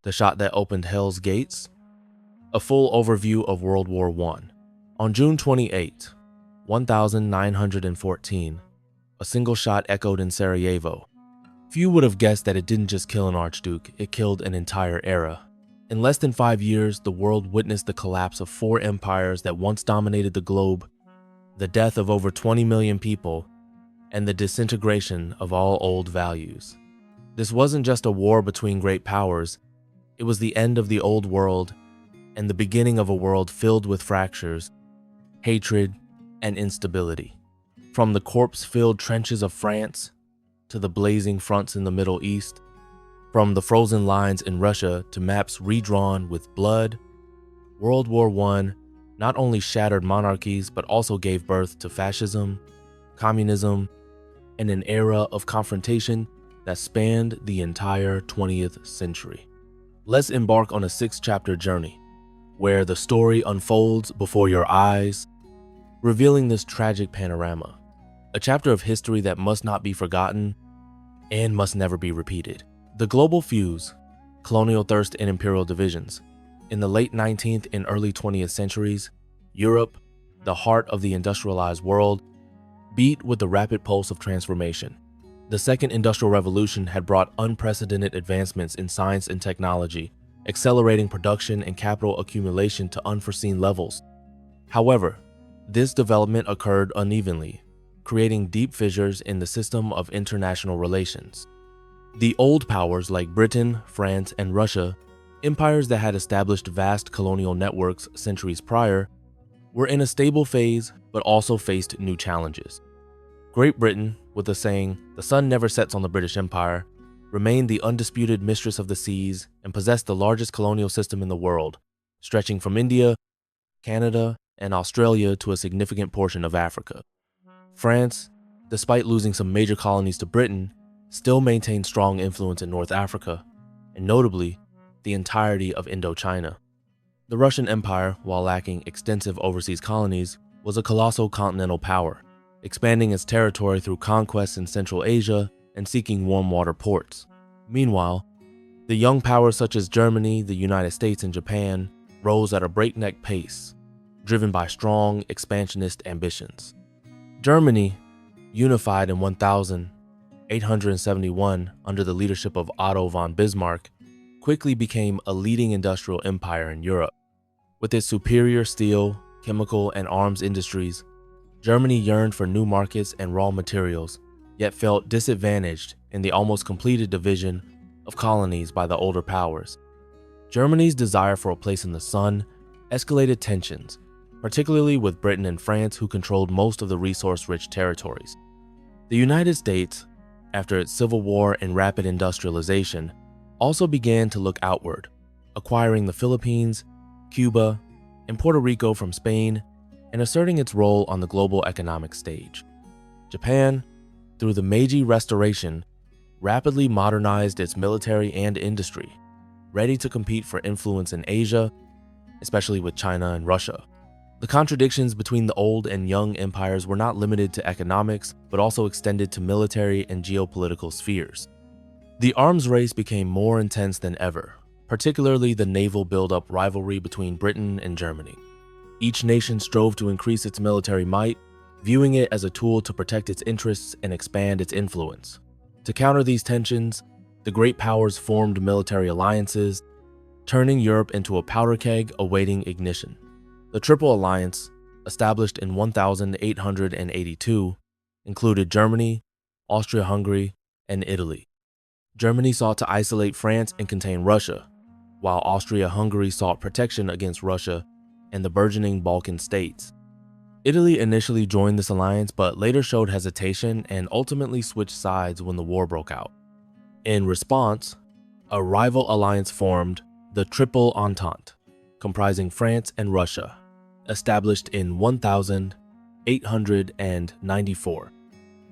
the shot that opened Hell's Gates, a full overview of World War I. On June 28, 1914, a single shot echoed in Sarajevo. Few would have guessed that it didn't just kill an archduke, it killed an entire era. In less than 5 years, the world witnessed the collapse of 4 empires that once dominated the globe, the death of over 20 million people, and the disintegration of all old values. This wasn't just a war between great powers, it was the end of the old world and the beginning of a world filled with fractures, hatred, and instability. From the corpse-filled trenches of France to the blazing fronts in the Middle East, from the frozen lines in Russia to maps redrawn with blood, World War I not only shattered monarchies but also gave birth to fascism, communism, and an era of confrontation that spanned the entire 20th century. Let's embark on a 6-chapter journey where the story unfolds before your eyes, revealing this tragic panorama, a chapter of history that must not be forgotten and must never be repeated. The global fuse, colonial thirst and imperial divisions. In the late 19th and early 20th centuries, Europe, the heart of the industrialized world, beat with the rapid pulse of transformation. The Second Industrial Revolution had brought unprecedented advancements in science and technology, accelerating production and capital accumulation to unforeseen levels. However, this development occurred unevenly, creating deep fissures in the system of international relations. The old powers like Britain, France, and Russia, empires that had established vast colonial networks centuries prior, were in a stable phase but also faced new challenges. Great Britain, with the saying, "the sun never sets on the British Empire," remained the undisputed mistress of the seas and possessed the largest colonial system in the world, stretching from India, Canada, and Australia to a significant portion of Africa. France, despite losing some major colonies to Britain, still maintained strong influence in North Africa, and notably, the entirety of Indochina. The Russian Empire, while lacking extensive overseas colonies, was a colossal continental power, expanding its territory through conquests in Central Asia and seeking warm water ports. Meanwhile, the young powers such as Germany, the United States, and Japan rose at a breakneck pace, driven by strong expansionist ambitions. Germany, unified in 1871 under the leadership of Otto von Bismarck, quickly became a leading industrial empire in Europe. With its superior steel, chemical, and arms industries, Germany yearned for new markets and raw materials, yet felt disadvantaged in the almost completed division of colonies by the older powers. Germany's desire for a place in the sun escalated tensions, particularly with Britain and France, who controlled most of the resource-rich territories. The United States, after its Civil War and rapid industrialization, also began to look outward, acquiring the Philippines, Cuba, and Puerto Rico from Spain, and asserting its role on the global economic stage. Japan, through the Meiji Restoration, rapidly modernized its military and industry, ready to compete for influence in Asia, especially with China and Russia. The contradictions between the old and young empires were not limited to economics, but also extended to military and geopolitical spheres. The arms race became more intense than ever, particularly the naval buildup rivalry between Britain and Germany. Each nation strove to increase its military might, viewing it as a tool to protect its interests and expand its influence. To counter these tensions, the great powers formed military alliances, turning Europe into a powder keg awaiting ignition. The Triple Alliance, established in 1882, included Germany, Austria-Hungary, and Italy. Germany sought to isolate France and contain Russia, while Austria-Hungary sought protection against Russia and the burgeoning Balkan states. Italy initially joined this alliance but later showed hesitation and ultimately switched sides when the war broke out. In response, a rival alliance formed, the Triple Entente, comprising France and Russia, established in 1894,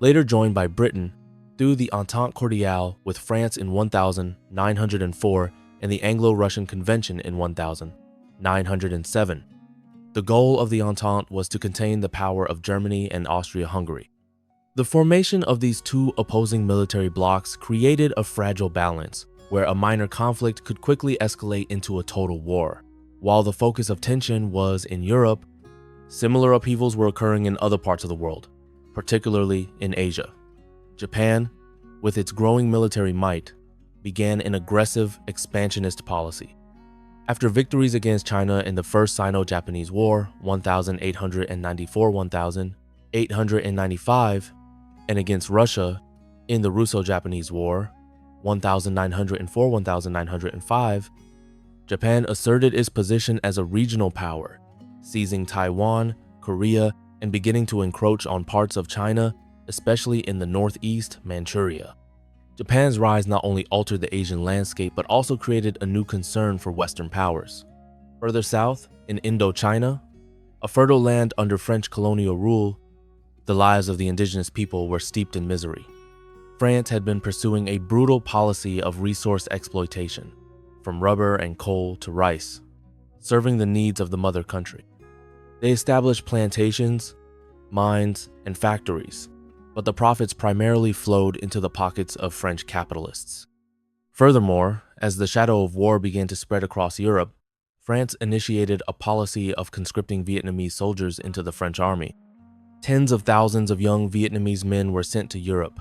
later joined by Britain through the Entente Cordiale with France in 1904 and the Anglo-Russian Convention in 1907. The goal of the Entente was to contain the power of Germany and Austria-Hungary. The formation of these two opposing military blocs created a fragile balance, where a minor conflict could quickly escalate into a total war. While the focus of tension was in Europe, similar upheavals were occurring in other parts of the world, particularly in Asia. Japan, with its growing military might, began an aggressive expansionist policy. After victories against China in the First Sino-Japanese War, 1894-1895, and against Russia in the Russo-Japanese War, 1904-1905, Japan asserted its position as a regional power, seizing Taiwan, Korea, and beginning to encroach on parts of China, especially in the northeast Manchuria. Japan's rise not only altered the Asian landscape but also created a new concern for Western powers. Further south, in Indochina, a fertile land under French colonial rule, the lives of the indigenous people were steeped in misery. France had been pursuing a brutal policy of resource exploitation, from rubber and coal to rice, serving the needs of the mother country. They established plantations, mines, and factories, but the profits primarily flowed into the pockets of French capitalists. Furthermore, as the shadow of war began to spread across Europe, France initiated a policy of conscripting Vietnamese soldiers into the French army. Tens of thousands of young Vietnamese men were sent to Europe,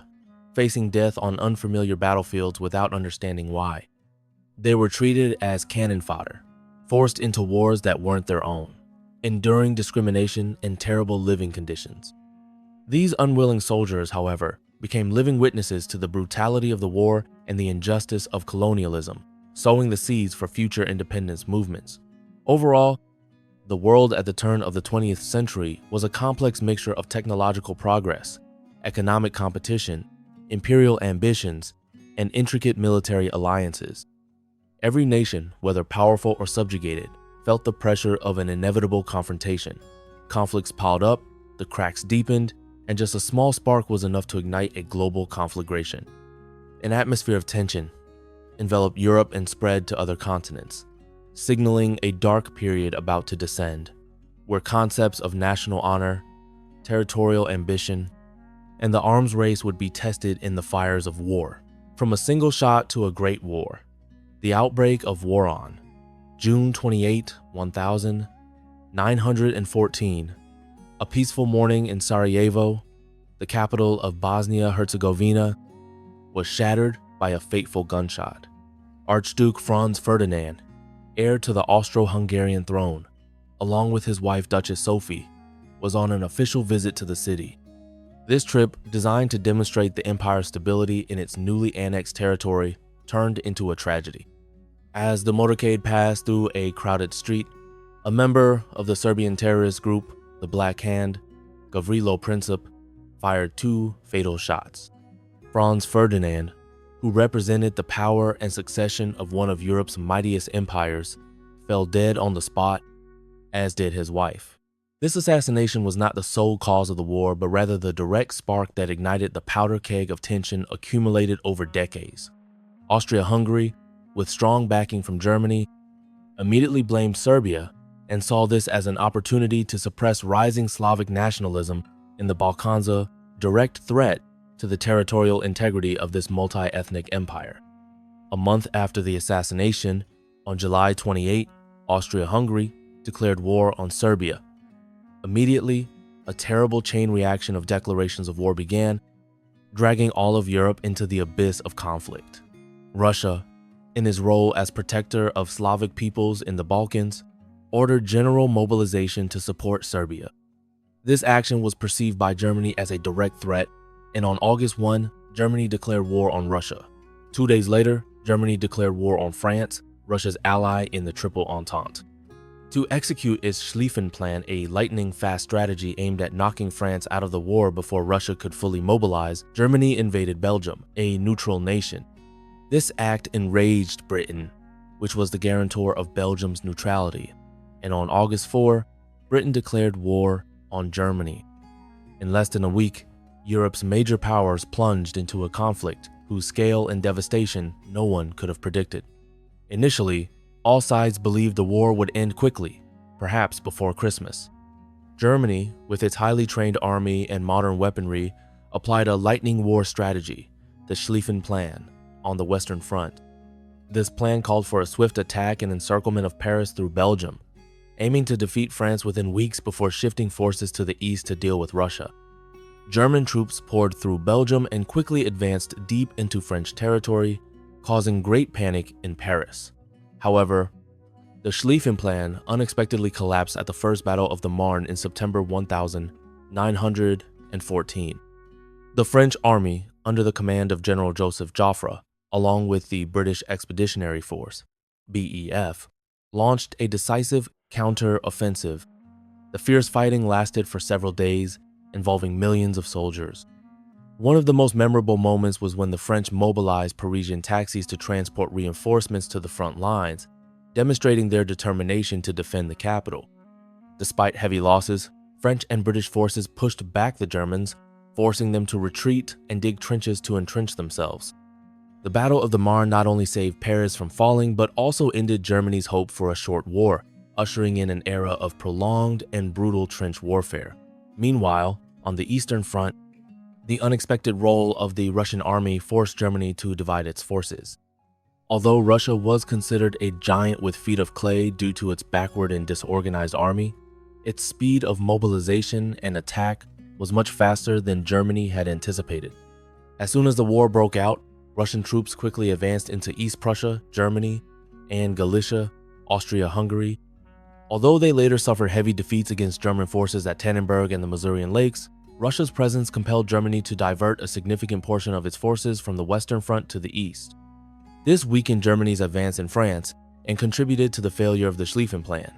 facing death on unfamiliar battlefields without understanding why. They were treated as cannon fodder, forced into wars that weren't their own, enduring discrimination and terrible living conditions. These unwilling soldiers, however, became living witnesses to the brutality of the war and the injustice of colonialism, sowing the seeds for future independence movements. Overall, the world at the turn of the 20th century was a complex mixture of technological progress, economic competition, imperial ambitions, and intricate military alliances. Every nation, whether powerful or subjugated, felt the pressure of an inevitable confrontation. Conflicts piled up, the cracks deepened, and just a small spark was enough to ignite a global conflagration. An atmosphere of tension enveloped Europe and spread to other continents, signaling a dark period about to descend, where concepts of national honor, territorial ambition, and the arms race would be tested in the fires of war. From a single shot to a great war, the outbreak of war on June 28, 1914, a peaceful morning in Sarajevo, the capital of Bosnia-Herzegovina, was shattered by a fateful gunshot. Archduke Franz Ferdinand, heir to the Austro-Hungarian throne, along with his wife Duchess Sophie, was on an official visit to the city. This trip, designed to demonstrate the empire's stability in its newly annexed territory, turned into a tragedy. As the motorcade passed through a crowded street, a member of the Serbian terrorist group, the Black Hand, Gavrilo Princip, fired 2 fatal shots. Franz Ferdinand, who represented the power and succession of one of Europe's mightiest empires, fell dead on the spot, as did his wife. This assassination was not the sole cause of the war, but rather the direct spark that ignited the powder keg of tension accumulated over decades. Austria-Hungary, with strong backing from Germany, immediately blamed Serbia and saw this as an opportunity to suppress rising Slavic nationalism in the Balkans, a direct threat to the territorial integrity of this multi-ethnic empire. A month after the assassination, on July 28, Austria-Hungary declared war on Serbia. Immediately, a terrible chain reaction of declarations of war began, dragging all of Europe into the abyss of conflict. Russia, in his role as protector of Slavic peoples in the Balkans, ordered general mobilization to support Serbia. This action was perceived by Germany as a direct threat, and on August 1, Germany declared war on Russia. 2 days later, Germany declared war on France, Russia's ally in the Triple Entente. To execute its Schlieffen Plan, a lightning-fast strategy aimed at knocking France out of the war before Russia could fully mobilize, Germany invaded Belgium, a neutral nation. This act enraged Britain, which was the guarantor of Belgium's neutrality, and on August 4, Britain declared war on Germany. In less than a week, Europe's major powers plunged into a conflict whose scale and devastation no one could have predicted. Initially, all sides believed the war would end quickly, perhaps before Christmas. Germany, with its highly trained army and modern weaponry, applied a lightning war strategy, the Schlieffen Plan, on the Western Front. This plan called for a swift attack and encirclement of Paris through Belgium, aiming to defeat France within weeks before shifting forces to the east to deal with Russia. German troops poured through Belgium and quickly advanced deep into French territory, causing great panic in Paris. However, the Schlieffen Plan unexpectedly collapsed at the First Battle of the Marne in September 1914. The French army, under the command of General Joseph Joffre, along with the British Expeditionary Force, BEF, launched a decisive counter-offensive. The fierce fighting lasted for several days, involving millions of soldiers. One of the most memorable moments was when the French mobilized Parisian taxis to transport reinforcements to the front lines, demonstrating their determination to defend the capital. Despite heavy losses, French and British forces pushed back the Germans, forcing them to retreat and dig trenches to entrench themselves. The Battle of the Marne not only saved Paris from falling, but also ended Germany's hope for a short war, ushering in an era of prolonged and brutal trench warfare. Meanwhile, on the Eastern Front, the unexpected role of the Russian army forced Germany to divide its forces. Although Russia was considered a giant with feet of clay due to its backward and disorganized army, its speed of mobilization and attack was much faster than Germany had anticipated. As soon as the war broke out, Russian troops quickly advanced into East Prussia, Germany, and Galicia, Austria-Hungary. Although they later suffered heavy defeats against German forces at Tannenberg and the Masurian Lakes, Russia's presence compelled Germany to divert a significant portion of its forces from the Western Front to the east. This weakened Germany's advance in France and contributed to the failure of the Schlieffen Plan.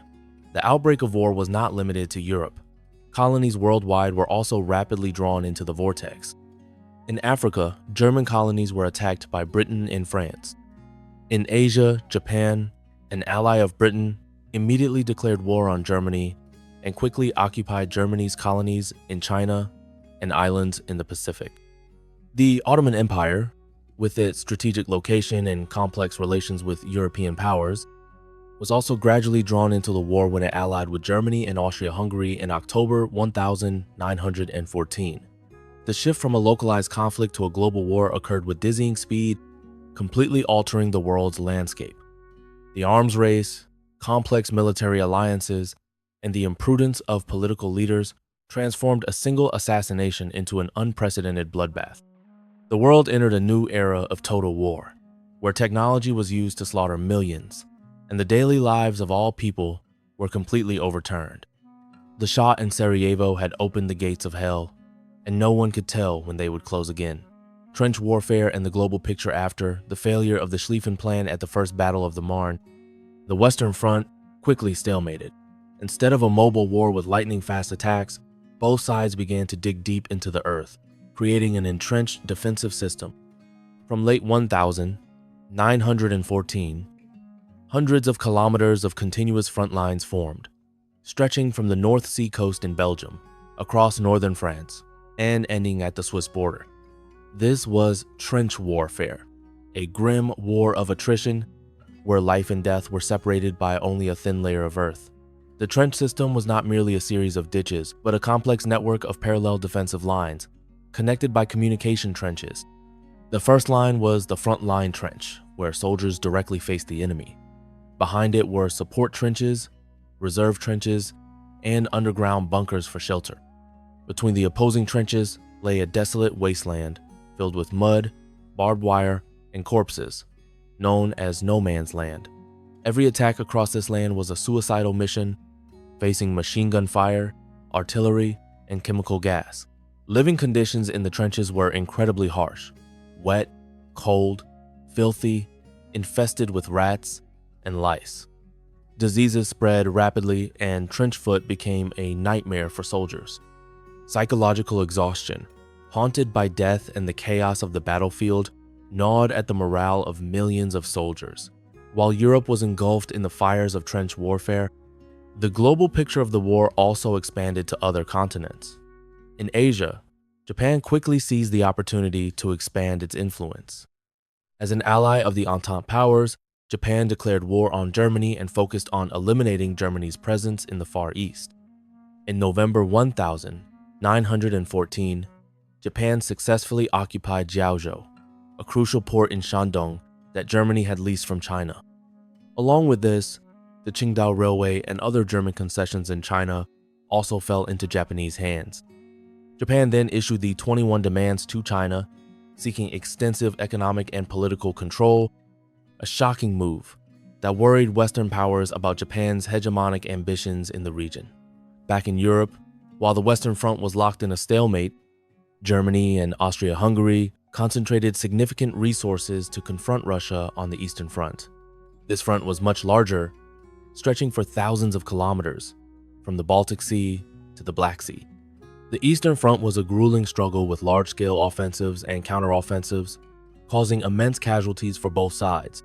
The outbreak of war was not limited to Europe. Colonies worldwide were also rapidly drawn into the vortex. In Africa, German colonies were attacked by Britain and France. In Asia, Japan, an ally of Britain, immediately declared war on Germany and quickly occupied Germany's colonies in China and islands in the Pacific. The Ottoman Empire, with its strategic location and complex relations with European powers, was also gradually drawn into the war when it allied with Germany and Austria-Hungary in October 1914. The shift from a localized conflict to a global war occurred with dizzying speed, completely altering the world's landscape. The arms race, complex military alliances, and the imprudence of political leaders transformed a single assassination into an unprecedented bloodbath. The world entered a new era of total war, where technology was used to slaughter millions, and the daily lives of all people were completely overturned. The Shah in Sarajevo had opened the gates of hell, and no one could tell when they would close again. Trench warfare and the global picture after the failure of the Schlieffen Plan at the First Battle of the Marne, the Western Front quickly stalemated. Instead of a mobile war with lightning-fast attacks, both sides began to dig deep into the earth, creating an entrenched defensive system. From late 1914, hundreds of kilometers of continuous front lines formed, stretching from the North Sea coast in Belgium, across northern France, and ending at the Swiss border. This was trench warfare, a grim war of attrition where life and death were separated by only a thin layer of earth. The trench system was not merely a series of ditches, but a complex network of parallel defensive lines, connected by communication trenches. The first line was the front line trench, where soldiers directly faced the enemy. Behind it were support trenches, reserve trenches, and underground bunkers for shelter. Between the opposing trenches lay a desolate wasteland filled with mud, barbed wire, and corpses, known as no man's land. Every attack across this land was a suicidal mission, facing machine gun fire, artillery, and chemical gas. Living conditions in the trenches were incredibly harsh: wet, cold, filthy, infested with rats and lice. Diseases spread rapidly, and trench foot became a nightmare for soldiers. Psychological exhaustion, haunted by death and the chaos of the battlefield, gnawed at the morale of millions of soldiers. While Europe was engulfed in the fires of trench warfare, the global picture of the war also expanded to other continents. In Asia, Japan quickly seized the opportunity to expand its influence. As an ally of the Entente powers, Japan declared war on Germany and focused on eliminating Germany's presence in the Far East. In November 1914, Japan successfully occupied Jiaozhou, a crucial port in Shandong that Germany had leased from China. Along with this, the Qingdao Railway and other German concessions in China also fell into Japanese hands. Japan then issued the 21 demands to China, seeking extensive economic and political control, a shocking move that worried Western powers about Japan's hegemonic ambitions in the region. Back in Europe, while the Western Front was locked in a stalemate, Germany and Austria-Hungary concentrated significant resources to confront Russia on the Eastern Front. This front was much larger, stretching for thousands of kilometers, from the Baltic Sea to the Black Sea. The Eastern Front was a grueling struggle with large-scale offensives and counteroffensives, causing immense casualties for both sides.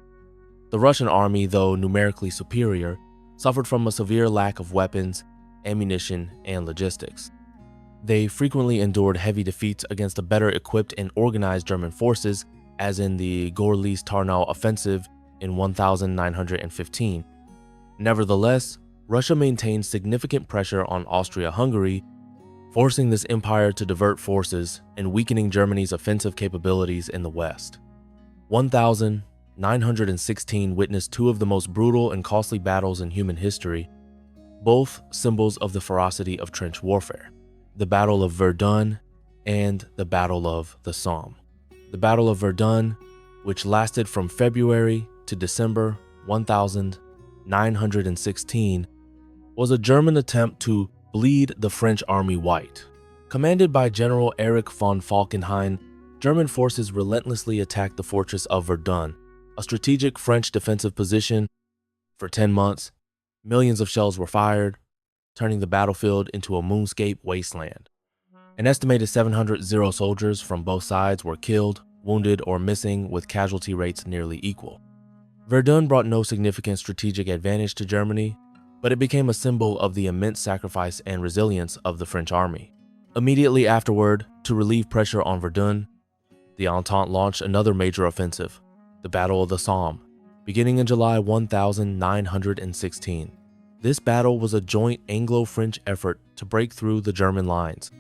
The Russian army, though numerically superior, suffered from a severe lack of weapons, ammunition, and logistics. They frequently endured heavy defeats against the better equipped and organized German forces, as in the Gorlice-Tarnow offensive in 1915. Nevertheless, Russia maintained significant pressure on Austria-Hungary, forcing this empire to divert forces and weakening Germany's offensive capabilities in the West. 1916 witnessed two of the most brutal and costly battles in human history, both symbols of the ferocity of trench warfare: the Battle of Verdun and the Battle of the Somme. The Battle of Verdun, which lasted from February to December 1916, was a German attempt to bleed the French army white. Commanded by General Erich von Falkenhayn, German forces relentlessly attacked the fortress of Verdun, a strategic French defensive position. For 10 months, millions of shells were fired, turning the battlefield into a moonscape wasteland. An estimated 700 soldiers from both sides were killed, wounded, or missing, with casualty rates nearly equal. Verdun brought no significant strategic advantage to Germany, but it became a symbol of the immense sacrifice and resilience of the French army. Immediately afterward, to relieve pressure on Verdun, the Entente launched another major offensive, the Battle of the Somme, beginning in July 1916. This battle was a joint Anglo-French effort to break through the German lines.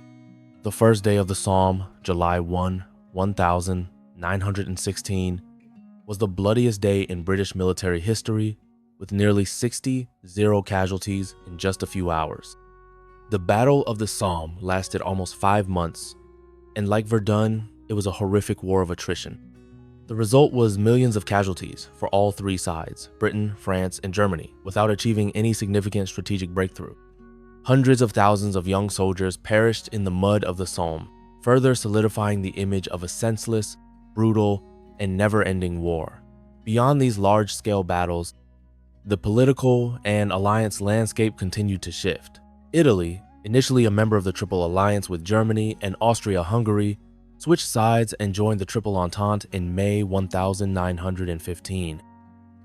The first day of the Somme, July 1, 1916, was the bloodiest day in British military history, with nearly 60 casualties in just a few hours. The Battle of the Somme lasted almost 5 months, and like Verdun, it was a horrific war of attrition. The result was millions of casualties for all three sides, Britain, France, and Germany, without achieving any significant strategic breakthrough. Hundreds of thousands of young soldiers perished in the mud of the Somme, further solidifying the image of a senseless, brutal, and never-ending war. Beyond these large-scale battles, the political and alliance landscape continued to shift. Italy, initially a member of the Triple Alliance with Germany and Austria-Hungary, switched sides and joined the Triple Entente in May 1915.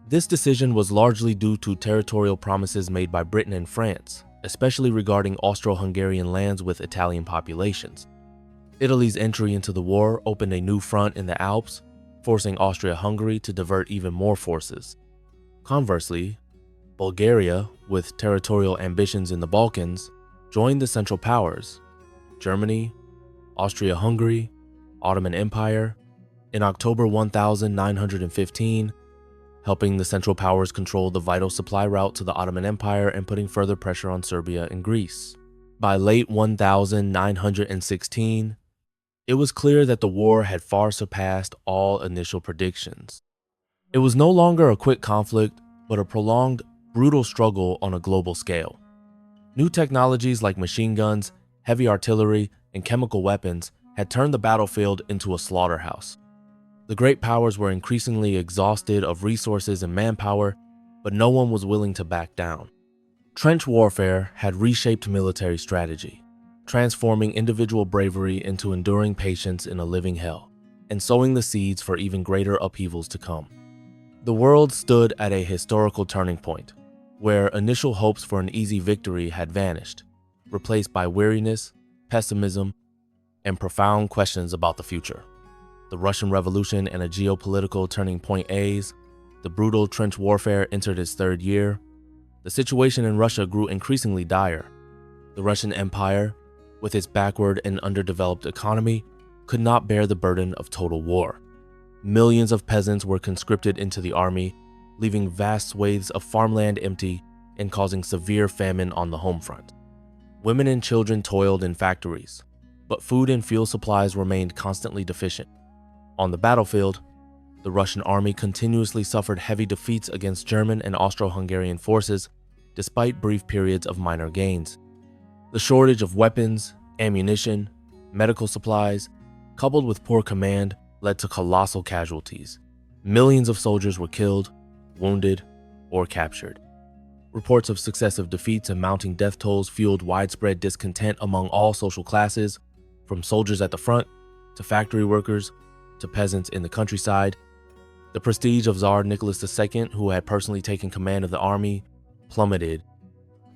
This decision was largely due to territorial promises made by Britain and France, especially regarding Austro-Hungarian lands with Italian populations. Italy's entry into the war opened a new front in the Alps, forcing Austria-Hungary to divert even more forces. Conversely, Bulgaria, with territorial ambitions in the Balkans, joined the Central Powers, Germany, Austria-Hungary, Ottoman Empire, in October 1915, helping the Central Powers control the vital supply route to the Ottoman Empire and putting further pressure on Serbia and Greece. By late 1916, it was clear that the war had far surpassed all initial predictions. It was no longer a quick conflict, but a prolonged, brutal struggle on a global scale. New technologies like machine guns, heavy artillery, and chemical weapons had turned the battlefield into a slaughterhouse. The great powers were increasingly exhausted of resources and manpower, but no one was willing to back down. Trench warfare had reshaped military strategy, transforming individual bravery into enduring patience in a living hell, and sowing the seeds for even greater upheavals to come. The world stood at a historical turning point, where initial hopes for an easy victory had vanished, replaced by weariness, pessimism, and profound questions about the future. The Russian Revolution and a geopolitical turning point as the brutal trench warfare entered its third year. The situation in Russia grew increasingly dire. The Russian Empire, with its backward and underdeveloped economy, could not bear the burden of total war. Millions of peasants were conscripted into the army, leaving vast swathes of farmland empty and causing severe famine on the home front. Women and children toiled in factories, but food and fuel supplies remained constantly deficient. On the battlefield, the Russian army continuously suffered heavy defeats against German and Austro-Hungarian forces, despite brief periods of minor gains. The shortage of weapons, ammunition, medical supplies, coupled with poor command, led to colossal casualties. Millions of soldiers were killed, wounded, or captured. Reports of successive defeats and mounting death tolls fueled widespread discontent among all social classes, from soldiers at the front, to factory workers, to peasants in the countryside. The prestige of Tsar Nicholas II, who had personally taken command of the army, plummeted.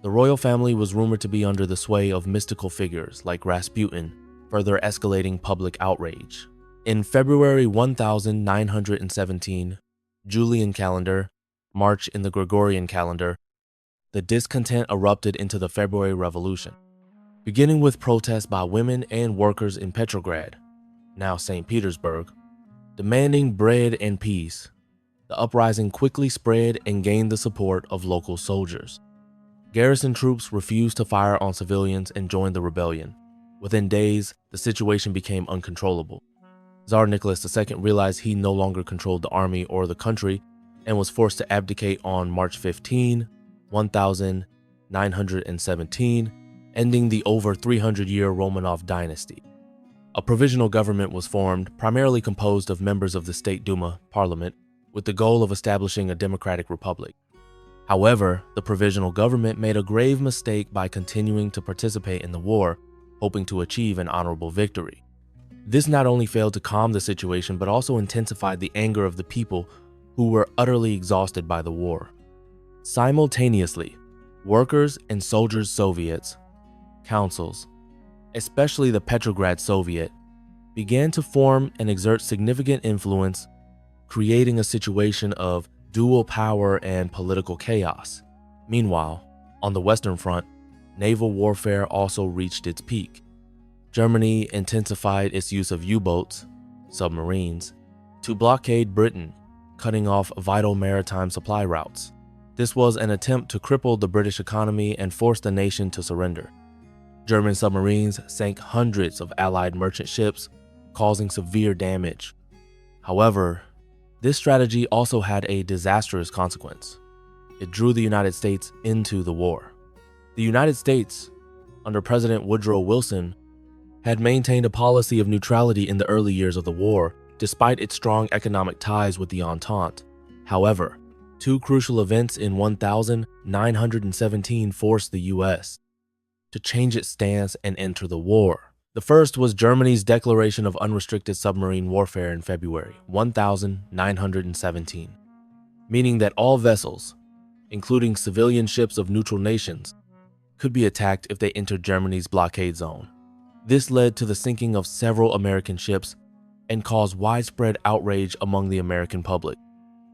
The royal family was rumored to be under the sway of mystical figures like Rasputin, further escalating public outrage. In February 1917, Julian calendar, March in the Gregorian calendar, the discontent erupted into the February Revolution. Beginning with protests by women and workers in Petrograd, now St. Petersburg, demanding bread and peace, the uprising quickly spread and gained the support of local soldiers. Garrison troops refused to fire on civilians and joined the rebellion. Within days, the situation became uncontrollable. Tsar Nicholas II realized he no longer controlled the army or the country and was forced to abdicate on March 15, 1917, ending the over 300-year Romanov dynasty. A provisional government was formed, primarily composed of members of the State Duma parliament, with the goal of establishing a democratic republic. However, the provisional government made a grave mistake by continuing to participate in the war, hoping to achieve an honorable victory. This not only failed to calm the situation, but also intensified the anger of the people who were utterly exhausted by the war. Simultaneously, workers and soldiers' soviets, councils, especially the Petrograd Soviet, began to form and exert significant influence, creating a situation of dual power and political chaos. Meanwhile, on the Western Front, naval warfare also reached its peak. Germany intensified its use of U-boats, submarines, to blockade Britain, cutting off vital maritime supply routes. This was an attempt to cripple the British economy and force the nation to surrender. German submarines sank hundreds of Allied merchant ships, causing severe damage. However, this strategy also had a disastrous consequence. It drew the United States into the war. The United States, under President Woodrow Wilson, had maintained a policy of neutrality in the early years of the war, despite its strong economic ties with the Entente. However, two crucial events in 1917 forced the U.S. to change its stance and enter the war. The first was Germany's declaration of unrestricted submarine warfare in February 1917, meaning that all vessels, including civilian ships of neutral nations, could be attacked if they entered Germany's blockade zone. This led to the sinking of several American ships and caused widespread outrage among the American public.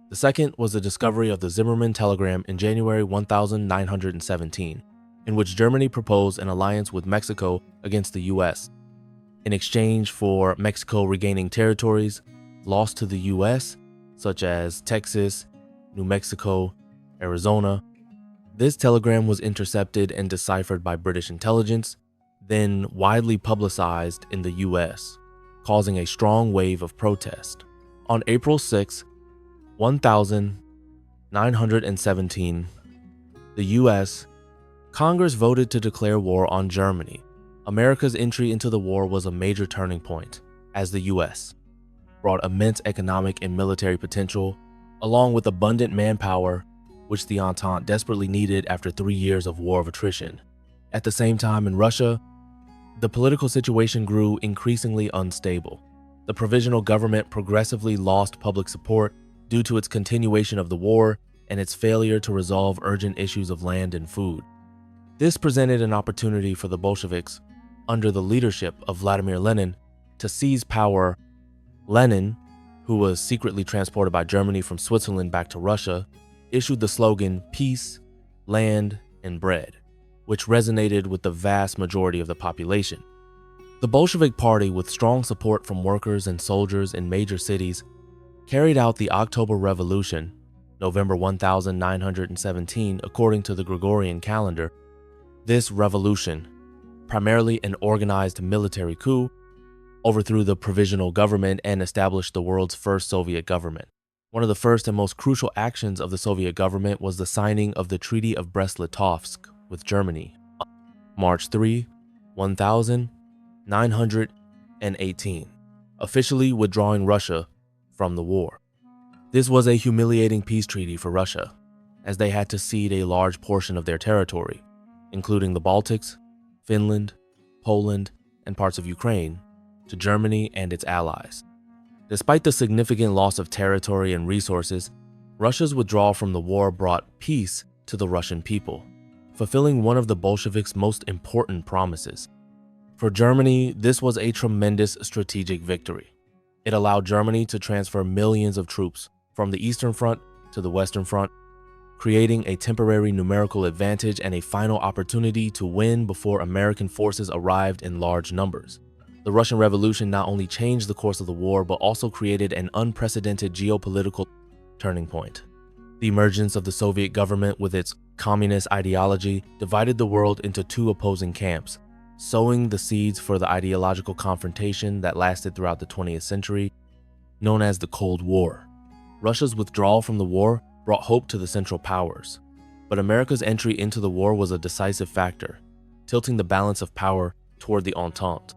The second was the discovery of the Zimmermann telegram in January 1917, in which Germany proposed an alliance with Mexico against the U.S. in exchange for Mexico regaining territories lost to the U.S., such as Texas, New Mexico, Arizona. This telegram was intercepted and deciphered by British intelligence, then widely publicized in the U.S., causing a strong wave of protest. On April 6, 1917, the U.S. Congress voted to declare war on Germany. America's entry into the war was a major turning point, as the U.S. brought immense economic and military potential, along with abundant manpower, which the Entente desperately needed after 3 years of war of attrition. At the same time, in Russia, the political situation grew increasingly unstable. The provisional government progressively lost public support due to its continuation of the war and its failure to resolve urgent issues of land and food. This presented an opportunity for the Bolsheviks, under the leadership of Vladimir Lenin, to seize power. Lenin, who was secretly transported by Germany from Switzerland back to Russia, issued the slogan "Peace, Land, and Bread," which resonated with the vast majority of the population. The Bolshevik Party, with strong support from workers and soldiers in major cities, carried out the October Revolution, November 1917 according to the Gregorian calendar. This revolution, primarily an organized military coup, overthrew the provisional government and established the world's first Soviet government. One of the first and most crucial actions of the Soviet government was the signing of the Treaty of Brest-Litovsk with Germany, March 3, 1918, officially withdrawing Russia from the war. This was a humiliating peace treaty for Russia, as they had to cede a large portion of their territory, including the Baltics, Finland, Poland, and parts of Ukraine, to Germany and its allies. Despite the significant loss of territory and resources, Russia's withdrawal from the war brought peace to the Russian people, fulfilling one of the Bolsheviks' most important promises. For Germany, this was a tremendous strategic victory. It allowed Germany to transfer millions of troops from the Eastern Front to the Western Front, creating a temporary numerical advantage and a final opportunity to win before American forces arrived in large numbers. The Russian Revolution not only changed the course of the war, but also created an unprecedented geopolitical turning point. The emergence of the Soviet government with its communist ideology divided the world into two opposing camps, sowing the seeds for the ideological confrontation that lasted throughout the 20th century, known as the Cold War. Russia's withdrawal from the war brought hope to the Central Powers, but America's entry into the war was a decisive factor, tilting the balance of power toward the Entente.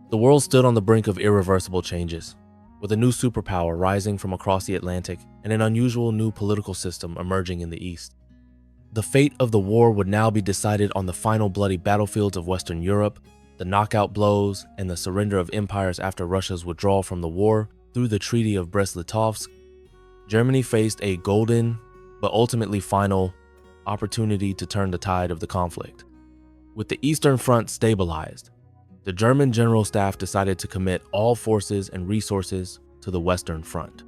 The world stood on the brink of irreversible changes, with a new superpower rising from across the Atlantic and an unusual new political system emerging in the East. The fate of the war would now be decided on the final bloody battlefields of Western Europe, the knockout blows, and the surrender of empires after Russia's withdrawal from the war through the Treaty of Brest-Litovsk. Germany faced a golden, but ultimately final, opportunity to turn the tide of the conflict. With the Eastern Front stabilized, the German General Staff decided to commit all forces and resources to the Western Front.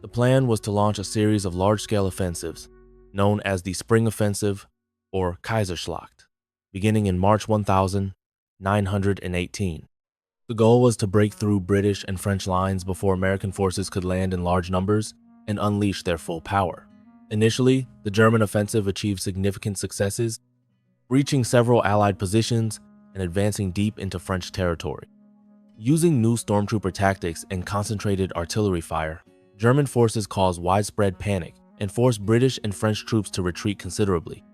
The plan was to launch a series of large-scale offensives, known as the Spring Offensive or Kaiserschlacht, beginning in March 1918. The goal was to break through British and French lines before American forces could land in large numbers and unleash their full power. Initially, the German offensive achieved significant successes, reaching several Allied positions and advancing deep into French territory. Using new stormtrooper tactics and concentrated artillery fire, German forces caused widespread panic and forced British and French troops to retreat considerably.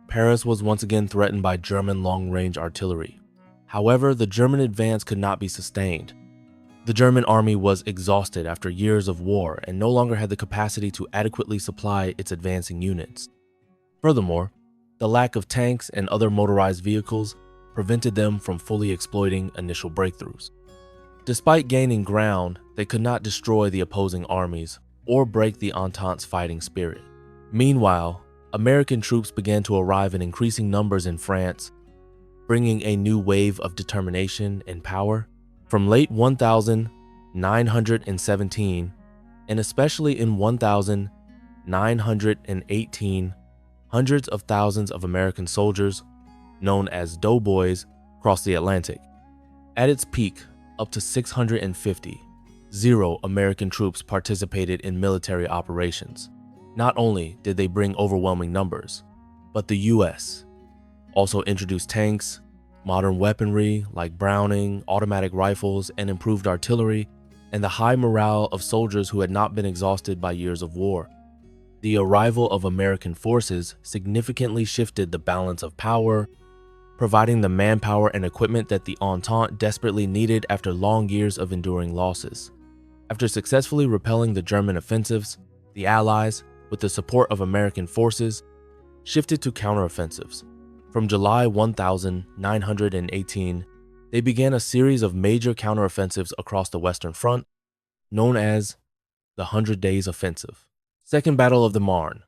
Paris was once again threatened by German long-range artillery. However, the German advance could not be sustained. The German army was exhausted after years of war and no longer had the capacity to adequately supply its advancing units. Furthermore, the lack of tanks and other motorized vehicles prevented them from fully exploiting initial breakthroughs. Despite gaining ground, they could not destroy the opposing armies or break the Entente's fighting spirit. Meanwhile, American troops began to arrive in increasing numbers in France, bringing a new wave of determination and power. From late 1917, and especially in 1918, hundreds of thousands of American soldiers, known as doughboys, crossed the Atlantic. At its peak, up to 650, American troops participated in military operations. Not only did they bring overwhelming numbers, but the US also introduced tanks, modern weaponry like Browning, automatic rifles, and improved artillery, and the high morale of soldiers who had not been exhausted by years of war. The arrival of American forces significantly shifted the balance of power, providing the manpower and equipment that the Entente desperately needed after long years of enduring losses. After successfully repelling the German offensives, the Allies, with the support of American forces, shifted to counteroffensives. From July 1918, they began a series of major counteroffensives across the Western Front, known as the 100 Days Offensive. Second Battle of the Marne,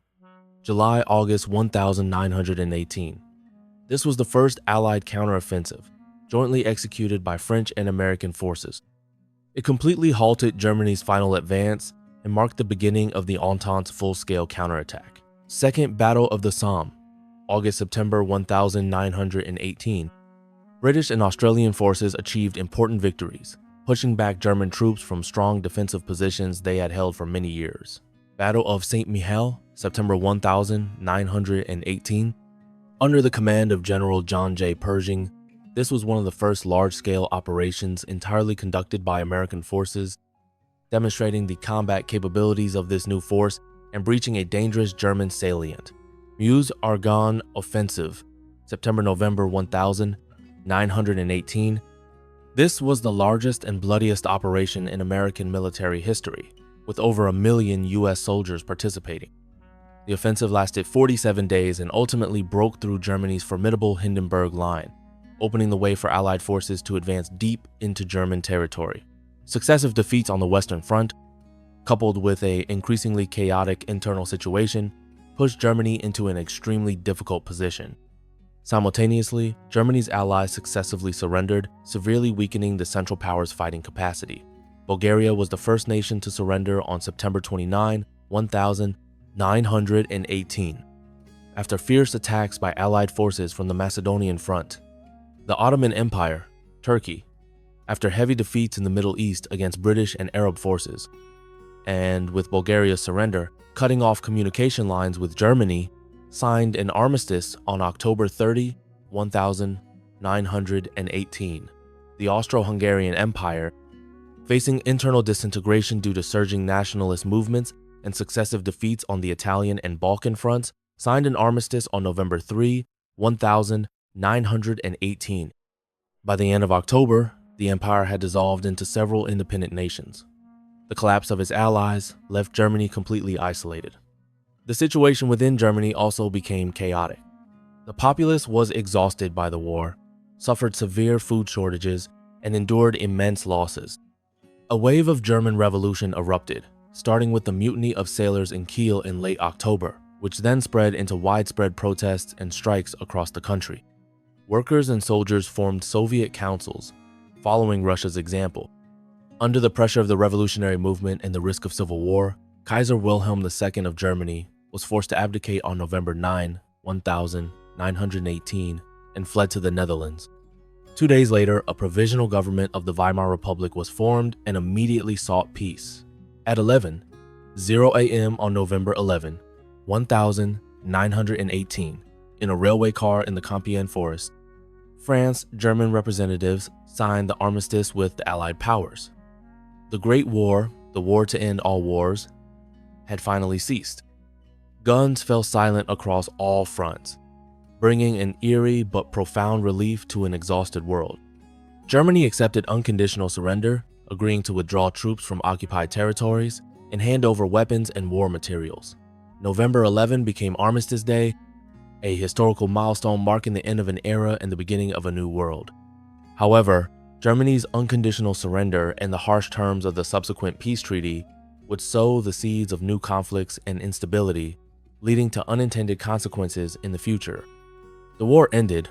July-August 1918. This was the first Allied counteroffensive, jointly executed by French and American forces. It completely halted Germany's final advance and marked the beginning of the Entente's full-scale counterattack. Second Battle of the Somme, August-September 1918. British and Australian forces achieved important victories, pushing back German troops from strong defensive positions they had held for many years. Battle of St. Mihiel, September 1918. Under the command of General John J. Pershing, this was one of the first large-scale operations entirely conducted by American forces, demonstrating the combat capabilities of this new force and breaching a dangerous German salient. Meuse-Argonne Offensive, September-November 1918. This was the largest and bloodiest operation in American military history, with over 1 million U.S. soldiers participating. The offensive lasted 47 days and ultimately broke through Germany's formidable Hindenburg Line, opening the way for Allied forces to advance deep into German territory. Successive defeats on the Western Front, coupled with an increasingly chaotic internal situation, pushed Germany into an extremely difficult position. Simultaneously, Germany's allies successively surrendered, severely weakening the Central Powers' fighting capacity. Bulgaria was the first nation to surrender on September 29, 1918. After fierce attacks by Allied forces from the Macedonian front. The Ottoman Empire, Turkey, after heavy defeats in the Middle East against British and Arab forces, and with Bulgaria's surrender, cutting off communication lines with Germany, signed an armistice on October 30, 1918. The Austro-Hungarian Empire, facing internal disintegration due to surging nationalist movements and successive defeats on the Italian and Balkan fronts, signed an armistice on November 3, 1918. By the end of October, the empire had dissolved into several independent nations. The collapse of its allies left Germany completely isolated. The situation within Germany also became chaotic. The populace was exhausted by the war, suffered severe food shortages, and endured immense losses. A wave of German revolution erupted, starting with the mutiny of sailors in Kiel in late October, which then spread into widespread protests and strikes across the country. Workers and soldiers formed Soviet councils, following Russia's example. Under the pressure of the revolutionary movement and the risk of civil war, Kaiser Wilhelm II of Germany was forced to abdicate on November 9, 1918, and fled to the Netherlands. 2 days later, a provisional government of the Weimar Republic was formed and immediately sought peace. At 11:00 a.m. on November 11, 1918, in a railway car in the Compiègne forest, France German representatives signed the armistice with the Allied powers. The Great War, the war to end all wars, had finally ceased. Guns fell silent across all fronts, bringing an eerie but profound relief to an exhausted world. Germany accepted unconditional surrender, agreeing to withdraw troops from occupied territories and hand over weapons and war materials. November 11 became Armistice Day, a historical milestone marking the end of an era and the beginning of a new world. However, Germany's unconditional surrender and the harsh terms of the subsequent peace treaty would sow the seeds of new conflicts and instability, leading to unintended consequences in the future. The war ended,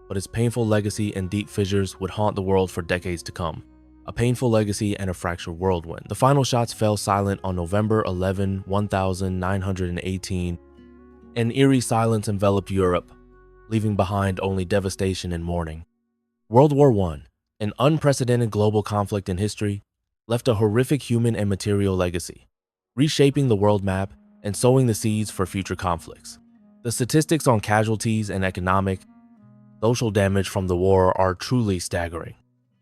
but its painful legacy and deep fissures would haunt the world for decades to come. A painful legacy and a fractured whirlwind. The final shots fell silent on November 11, 1918. An eerie silence enveloped Europe, leaving behind only devastation and mourning. World War I, an unprecedented global conflict in history, left a horrific human and material legacy, reshaping the world map and sowing the seeds for future conflicts. The statistics on casualties and economic, social damage from the war are truly staggering.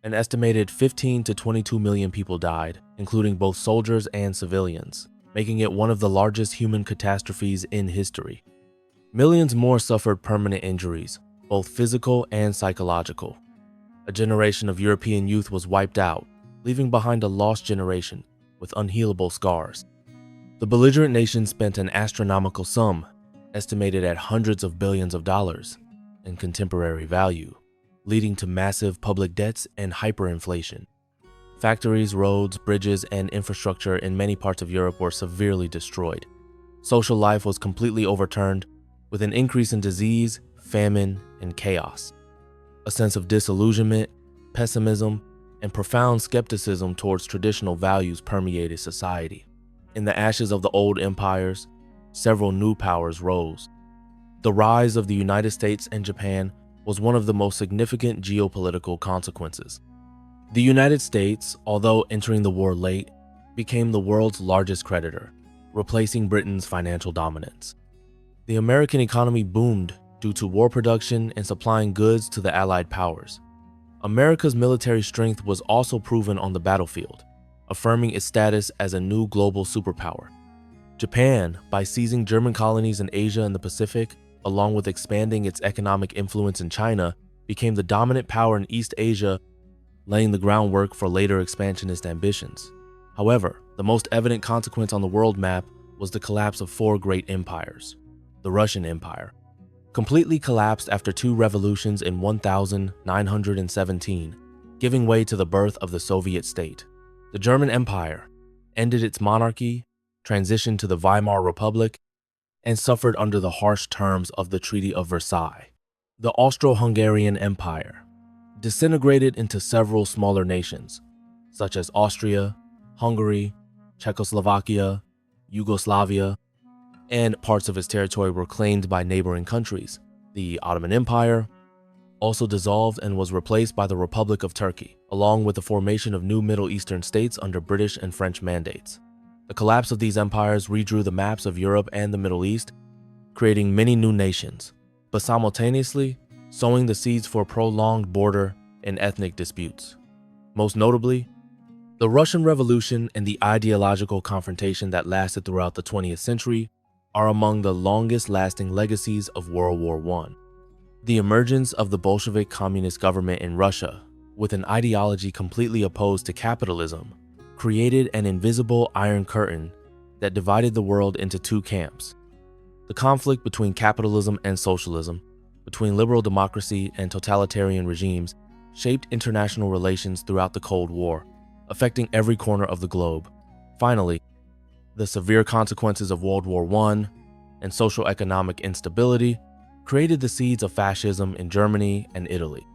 An estimated 15 to 22 million people died, including both soldiers and civilians, making it one of the largest human catastrophes in history. Millions more suffered permanent injuries, both physical and psychological. A generation of European youth was wiped out, leaving behind a lost generation with unhealable scars. The belligerent nations spent an astronomical sum, estimated at hundreds of billions of dollars, in contemporary value, leading to massive public debts and hyperinflation. Factories, roads, bridges, and infrastructure in many parts of Europe were severely destroyed. Social life was completely overturned, with an increase in disease, famine, and chaos. A sense of disillusionment, pessimism, and profound skepticism towards traditional values permeated society. In the ashes of the old empires, several new powers rose. The rise of the United States and Japan was one of the most significant geopolitical consequences. The United States, although entering the war late, became the world's largest creditor, replacing Britain's financial dominance. The American economy boomed due to war production and supplying goods to the Allied powers. America's military strength was also proven on the battlefield, affirming its status as a new global superpower. Japan, by seizing German colonies in Asia and the Pacific, along with expanding its economic influence in China, became the dominant power in East Asia, laying the groundwork for later expansionist ambitions. However, the most evident consequence on the world map was the collapse of four great empires. The Russian Empire completely collapsed after two revolutions in 1917, giving way to the birth of the Soviet state. The German Empire ended its monarchy, transitioned to the Weimar Republic, and suffered under the harsh terms of the Treaty of Versailles. The Austro-Hungarian Empire disintegrated into several smaller nations, such as Austria, Hungary, Czechoslovakia, Yugoslavia, and parts of its territory were claimed by neighboring countries. The Ottoman Empire also dissolved and was replaced by the Republic of Turkey, along with the formation of new Middle Eastern states under British and French mandates. The collapse of these empires redrew the maps of Europe and the Middle East, creating many new nations, but simultaneously sowing the seeds for prolonged border and ethnic disputes. Most notably, the Russian Revolution and the ideological confrontation that lasted throughout the 20th century are among the longest-lasting legacies of World War I. The emergence of the Bolshevik communist government in Russia, with an ideology completely opposed to capitalism, created an invisible Iron Curtain that divided the world into two camps. The conflict between capitalism and socialism, between liberal democracy and totalitarian regimes, shaped international relations throughout the Cold War, affecting every corner of the globe. Finally, the severe consequences of World War I and social-economic instability created the seeds of fascism in Germany and Italy.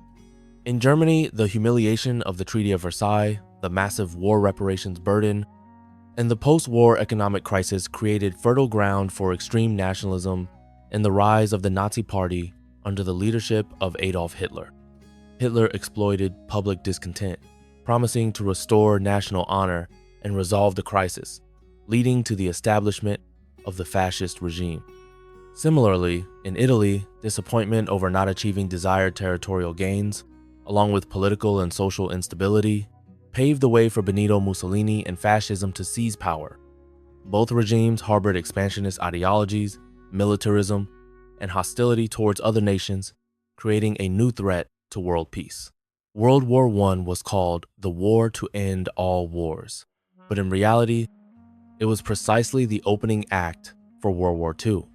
In Germany, the humiliation of the Treaty of Versailles, the massive war reparations burden, and the post-war economic crisis created fertile ground for extreme nationalism and the rise of the Nazi Party under the leadership of Adolf Hitler. Hitler exploited public discontent, promising to restore national honor and resolve the crisis, leading to the establishment of the fascist regime. Similarly, in Italy, disappointment over not achieving desired territorial gains, along with political and social instability, paved the way for Benito Mussolini and fascism to seize power. Both regimes harbored expansionist ideologies, militarism, and hostility towards other nations, creating a new threat to world peace. World War I was called the war to end all wars, but in reality, it was precisely the opening act for World War II.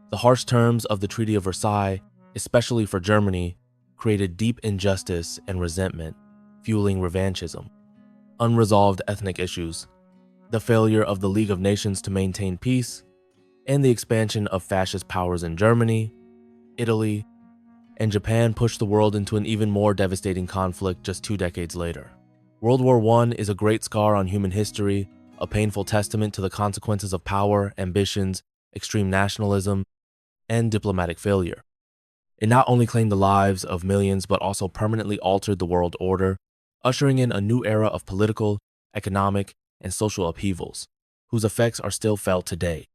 The harsh terms of the Treaty of Versailles, especially for Germany, created deep injustice and resentment, fueling revanchism. Unresolved ethnic issues, the failure of the League of Nations to maintain peace, and the expansion of fascist powers in Germany, Italy, and Japan pushed the world into an even more devastating conflict just 2 decades later. World War I is a great scar on human history, a painful testament to the consequences of power, ambitions, extreme nationalism, and diplomatic failure. It not only claimed the lives of millions, but also permanently altered the world order, ushering in a new era of political, economic, and social upheavals, whose effects are still felt today.